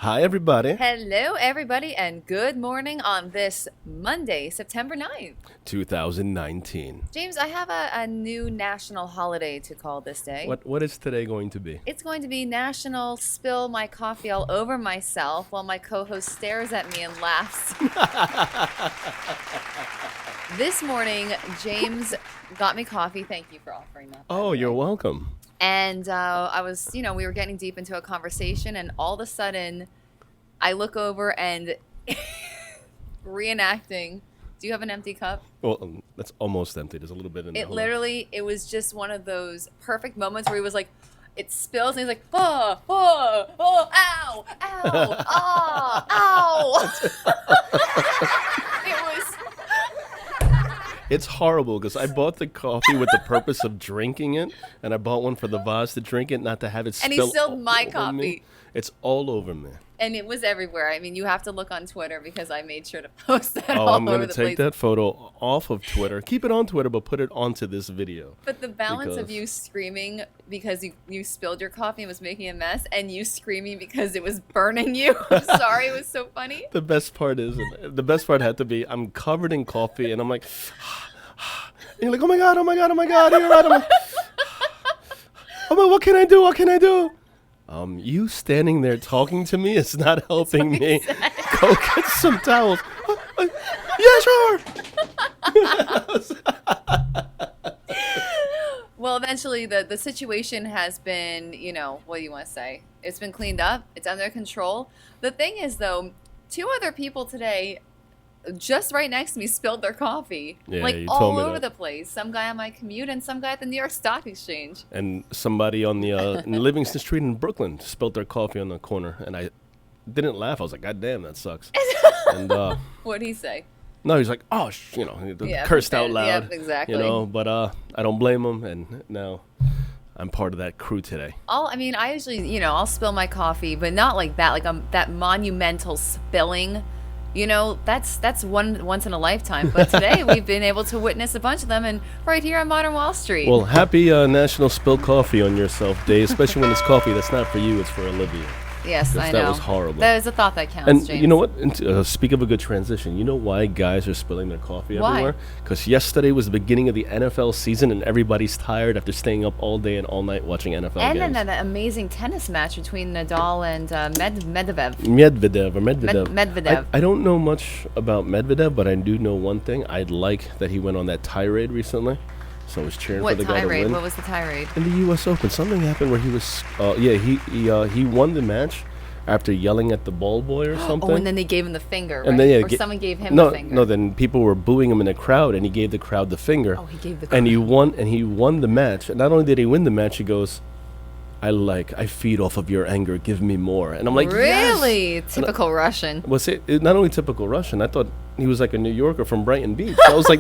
Hi, everybody. Hello, everybody, and good morning on this Monday, September 9th. 2019. James, I have a new national holiday to call this day. What is today going to be? It's going to be National Spill My Coffee All Over Myself while my co-host stares at me and laughs. This morning, James got me coffee. Thank you for offering that. Oh, you're welcome. And I was, we were getting deep into a conversation, and all of a sudden, I look over and reenacting. Do you have an empty cup? Well, that's almost empty. There's a little bit in there. It was just one of those perfect moments where he was like, it spills, and he's like, oh, oh, oh, ow, ow, ah, ow. It was... It's horrible because I bought the coffee with the purpose of drinking it, and I bought one for the vase to drink it, not to have it spill. And he spilled my over coffee. Me. It's all over me. And it was everywhere. I mean, you have to look on Twitter because I made sure to post that Oh, all I'm over going the to take place. that photo off of Twitter. Keep it on Twitter, but put it onto this video. But the balance of you screaming because you spilled your coffee and was making a mess, and you screaming because it was burning you. I'm sorry, it was so funny. The best part had to be I'm covered in coffee, and I'm like, and you're like, oh my God. You're right. I'm like, oh my, what can I do? You standing there talking to me is not helping me. Go get some towels. Yeah, sure. Well, eventually the situation has been, what do you want to say? It's been cleaned up. It's under control. The thing is, though, two other people today just right next to me spilled their coffee. Yeah, you all told me over that. the place. Some guy on my commute and some guy at the New York Stock Exchange. And somebody on the in Livingston Street in Brooklyn spilled their coffee on the corner, and I didn't laugh. I was like, God damn, that sucks. And What'd he say? no, he's like, oh, cursed out loud. Yep, exactly. But I don't blame him, and now I'm part of that crew today. I usually, I'll spill my coffee, but not like that. Like that monumental spilling. That's once in a lifetime. But today we've been able to witness a bunch of them, and right here on Modern Wall Street. Well, happy National Spill Coffee on Yourself Day, especially when it's coffee that's not for you, it's for Olivia. Yes, I know. That was horrible. That is a thought that counts, And James. you know what? Speak of a good transition. You know why guys are spilling their coffee Why? everywhere? Because yesterday was the beginning of the NFL season, and everybody's tired after staying up all day and all night watching NFL games. And then that amazing tennis match between Nadal and Medvedev. Medvedev. I don't know much about Medvedev, but I do know one thing. I'd like that he went on that tirade recently. So I was cheering for the guy to win. What was the tirade? In the U.S. Open, something happened where he was, he won the match after yelling at the ball boy or something. Oh, and then they gave him the finger, right? And then, or someone gave him the finger. No, then people were booing him in the crowd, and he gave the crowd the finger. Oh, he gave the crowd. And he won the match. And not only did he win the match, he goes, I feed off of your anger, give me more. And I'm like, really? Yes! Typical Russian. Was it not only typical Russian? I thought he was like a New Yorker from Brighton Beach. I was like,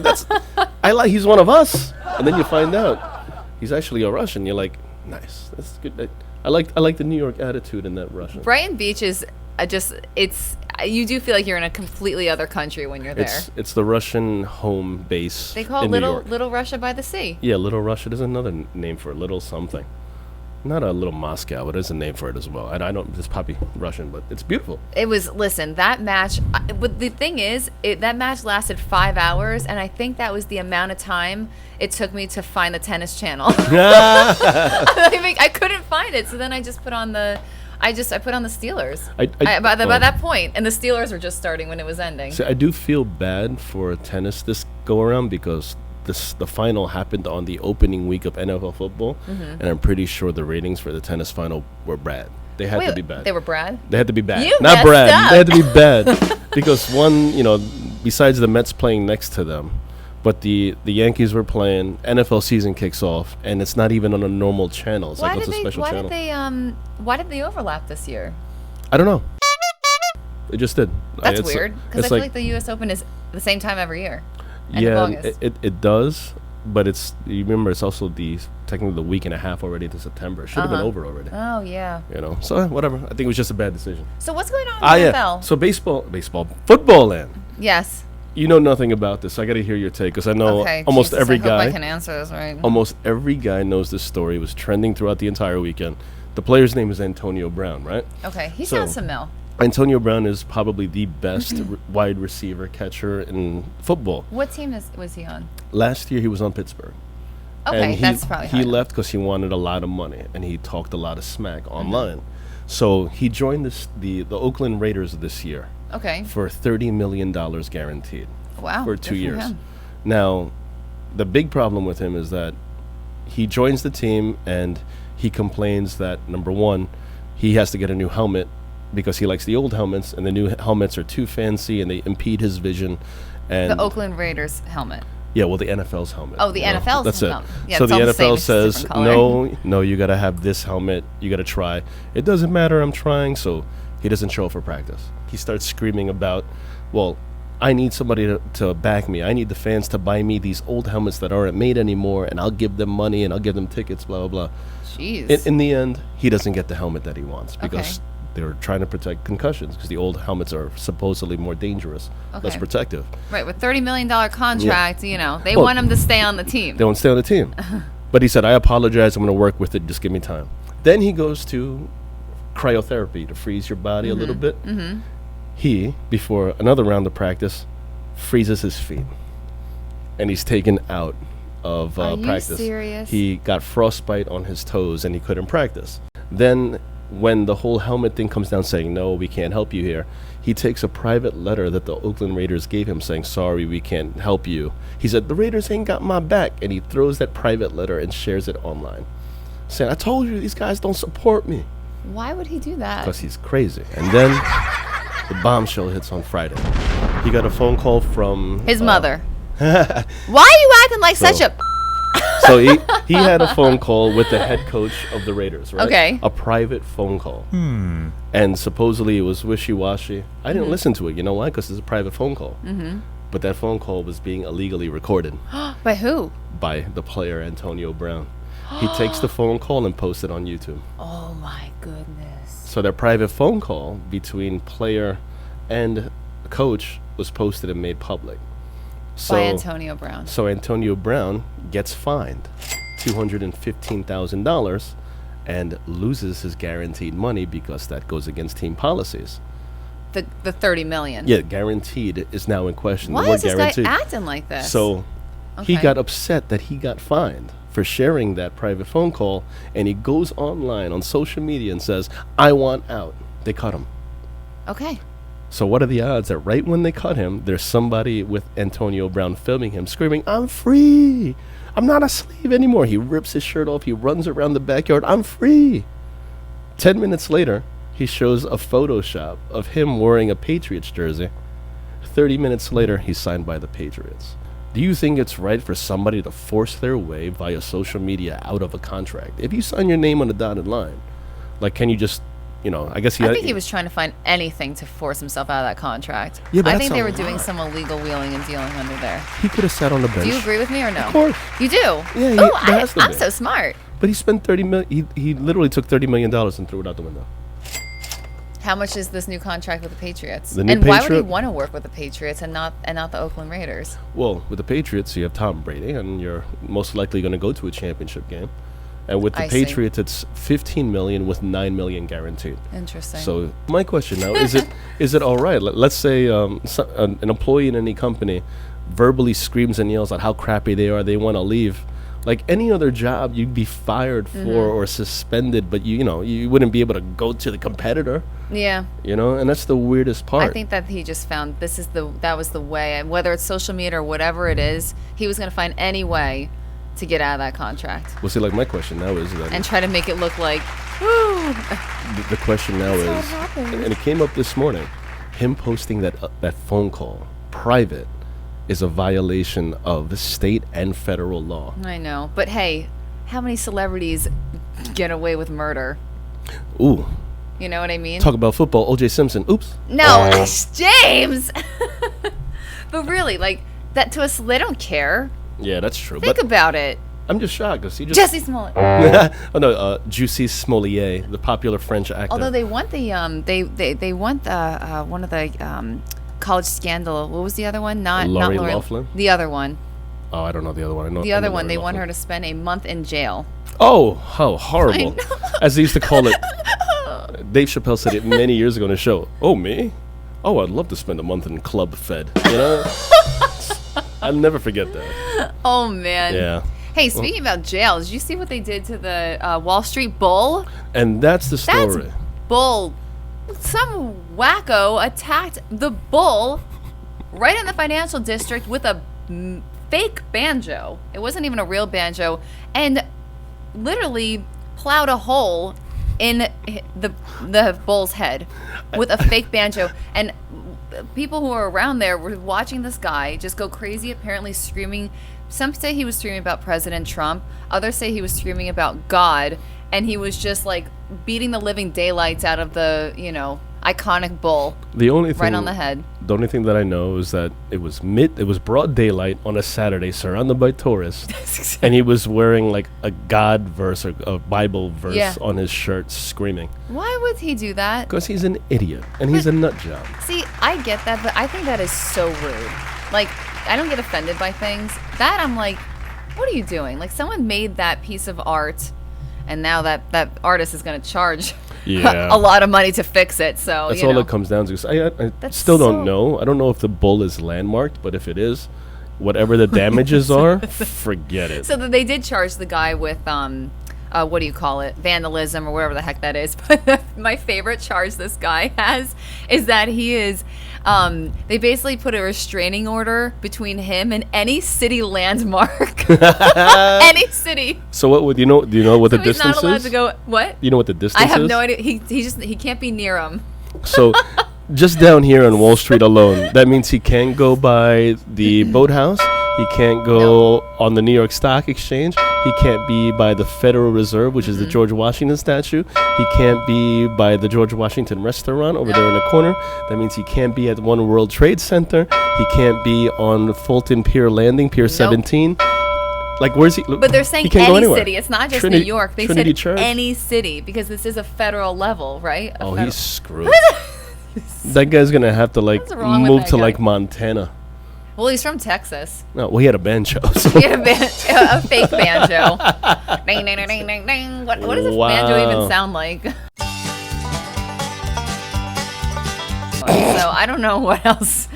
he's one of us. And then you find out he's actually a Russian. You're like, nice, that's good. I like the New York attitude in that Russian. Brighton Beach is you do feel like you're in a completely other country when you're there. It's the Russian home base. They call it Little Russia by the Sea. Yeah, Little Russia. There's another name for it, Little something. Not a Little Moscow, but there's a name for it as well. I don't. It's probably Russian, but it's beautiful. It was. Listen, that match. But the thing is, that match lasted 5 hours, and I think that was the amount of time it took me to find the tennis channel. I couldn't find it, so then I just put on the. I put on the Steelers. By that point, and the Steelers were just starting when it was ending. So I do feel bad for tennis this go around because the final happened on the opening week of NFL football, and I'm pretty sure the ratings for the tennis final were bad. They had to be bad. They were Brad? They had to be bad. You Not messed Brad. up. They had to be bad because one, besides the Mets playing next to them, but the Yankees were playing. NFL season kicks off, and it's not even on a normal channel. It's like it's a special channel. Why did they overlap this year? I don't know. It just did. That's weird because I feel like the U.S. Open is the same time every year. End of August. It does, but you remember it's also technically the week and a half already into September. It should have been over already. Oh yeah. So whatever. I think it was just a bad decision. So what's going on in the NFL? So football land. Yes. You know nothing about this. I got to hear your take because I know almost every guy. I hope I can answer this right. Almost every guy knows this story. It was trending throughout the entire weekend. The player's name is Antonio Brown, right? Okay, he sounds familiar. Antonio Brown is probably the best wide receiver catcher in football. What team was he on? Last year he was on Pittsburgh. Okay, And that's probably he how I know. left because he wanted a lot of money and he talked a lot of smack online. So he joined the Oakland Raiders this year Okay. for $30 million guaranteed Wow. for good 2 years. him. Now, the big problem with him is that he joins the team and he complains that, number one, he has to get a new helmet because he likes the old helmets, and the new helmets are too fancy and they impede his vision. And The Oakland Raiders helmet. yeah, well, the NFL's helmet. Oh, the you know, NFL's that's it. helmet. Yeah, so it's the all the same, NFL it's just a says, different no, you got to have this helmet. You got to try. It doesn't matter. I'm trying. So he doesn't show up for practice. He starts screaming about, well, I need somebody to back me. I need the fans to buy me these old helmets that aren't made anymore, and I'll give them money and I'll give them tickets, blah, blah, blah. Jeez. In the end, he doesn't get the helmet that he wants because they're trying to protect concussions because the old helmets are supposedly more dangerous, less Okay. protective. Right, with $30 million contract, you know, they Well, want him to stay on the team. They won't stay on the team. But he said, I apologize. I'm going to work with it. Just give me time. Then he goes to cryotherapy to freeze your body a little bit. He, before another round of practice, freezes his feet. And he's taken out of Are you practice. serious? He got frostbite on his toes and he couldn't practice. Then when the whole helmet thing comes down saying, no, we can't help you here, he takes a private letter that the Oakland Raiders gave him saying, sorry, we can't help you. He said, the Raiders ain't got my back. And he throws that private letter and shares it online, saying, I told you these guys don't support me. Why would he do that? Because he's crazy. And then the bombshell hits on Friday. He got a phone call from His mother. Why are you acting like such a... So he had a phone call with the head coach of the Raiders, right? Okay. A private phone call. And supposedly it was wishy-washy. I didn't listen to it. You know why? Because it's a private phone call. But that phone call was being illegally recorded By who? by the player Antonio Brown. He takes the phone call and posts it on YouTube. Oh, my goodness. So that private phone call between player and coach was posted and made public. So By Antonio Brown. So Antonio Brown gets fined $215,000 and loses his guaranteed money because that goes against team policies. The $30 million. Yeah, guaranteed is now in question. Why The word is this guaranteed. guy acting like this? So he Okay. got upset that he got fined for sharing that private phone call, and he goes online on social media and says, I want out. They cut him. Okay. So what are the odds that right when they cut him, there's somebody with Antonio Brown filming him screaming, I'm free. I'm not a slave anymore. He rips his shirt off. He runs around the backyard. I'm free. 10 minutes later, he shows a Photoshop of him wearing a Patriots jersey. 30 minutes later, he's signed by the Patriots. Do you think it's right for somebody to force their way via social media out of a contract? If you sign your name on the dotted line, like, can you just, you know, I guess I think he was trying to find anything to force himself out of that contract. Yeah, but I that's think they a were doing lot. some illegal wheeling and dealing under there. He could have sat on the bench. Do you agree with me or no? Of course. You do? Yeah, Oh, there has to I'm be. so smart. But he spent $30 million. He literally took $30 million and threw it out the window. How much is this new contract with the Patriots? The new and why would he Patriot- want to work with the Patriots and not the Oakland Raiders? Well, with the Patriots, you have Tom Brady, and you're most likely going to go to a championship game. And with the I see. Patriots, it's $15 million with $9 million guaranteed. Interesting. So my question now is it all right? Let's say an employee in any company verbally screams and yells at how crappy they are. They want to leave. Like any other job, you'd be fired for or suspended, but you wouldn't be able to go to the competitor. yeah. And that's the weirdest part. I think that he just found that was the way, and whether it's social media or whatever it is, he was going to find any way to get out of that contract Well, see, like my question now is that and try to make it look like, woo. the question now That's how it is, happened. and it came up this morning, him posting that phone call private is a violation of state and federal law. I know, but hey, how many celebrities get away with murder? Ooh, You know what I mean? talk about football. O.J. Simpson. Oops. No, James. But really, like that to us, they don't care. Yeah, that's true. Think But about it. I'm just shocked because he just. Jesse Smollett. Oh no, Juicy Smollett, the popular French actor. Although they want the they want the one of the college scandal. What was the other one? Not Lori Lori Loughlin? The other one. Oh, I don't know the other one. I know The I other know one. Lori They want her Loughlin. to spend a month in jail. Oh, how horrible! know. As they used to call it. Dave Chappelle said it many years ago on a show. Oh, me? Oh, I'd love to spend a month in Club Fed. You know? I'll never forget that. Oh, man. Yeah. Hey, speaking about jail, did you see what they did to the Wall Street Bull? And that's the story. That's bull. Some wacko attacked the bull right in the financial district with a fake banjo. It wasn't even a real banjo. And literally plowed a hole in the bull's head with a fake banjo. And people who were around there were watching this guy just go crazy, apparently screaming. Some say he was screaming about President Trump. Others say he was screaming about God. And he was just like beating the living daylights out of the, iconic bull. The only thing, right on the head. The only thing that I know is that it was broad daylight on a Saturday, surrounded by tourists, and he was wearing like a God verse or a Bible verse on his shirt, screaming. Why would he do that? Because he's an idiot and he's a nut job. See, I get that, but I think that is so rude. Like, I don't get offended by things. That I'm like, what are you doing? Like, someone made that piece of art, and now that artist is going to charge a lot of money to fix it. So that's all it comes down to. I still don't know. I don't know if the bull is landmarked, but if it is, whatever the damages are, forget it. So they did charge the guy with what do you call it? Vandalism or whatever the heck that is. But my favorite charge this guy has is that he is. They basically put a restraining order between him and any city landmark. Any city. So what would do you know what the distance is? He's not allowed to go. What? You know what the distance is? I have no idea. He can't be near him. So just down here on Wall Street alone, that means he can't go by the boathouse. He can't go on the New York Stock Exchange. He can't be by the Federal Reserve, which is the George Washington statue. He can't be by the George Washington restaurant over there in the corner. That means he can't be at One World Trade Center. He can't be on Fulton Pier Landing, Pier 17. Like, where's he? But they're saying any city. It's not just New York. They Trinity said Church. any city because this is a federal level, right? He's screwed. That guy's going to have to, move to, Montana. Well, he's from Texas. No, well, he had a banjo. So. He had a fake banjo. Ding, ding, ding, ding, ding, ding. What does a banjo even sound like? So I don't know what else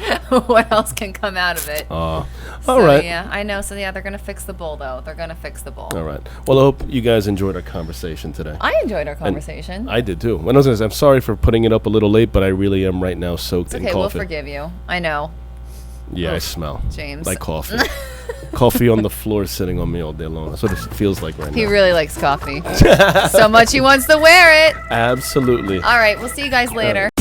can come out of it. All right. Yeah, I know. So yeah, they're gonna fix the bull though. They're gonna fix the bull. All right. Well, I hope you guys enjoyed our conversation today. I enjoyed our conversation. And I did too. When I was gonna say, I'm sorry for putting it up a little late, but I really am right now soaked in coffee. Okay, we'll forgive you. I know. Yeah, I smell. James. Like coffee. Coffee on the floor sitting on me all day long. That's what it feels like right now. He really likes coffee. So much he wants to wear it. Absolutely. All right, we'll see you guys later.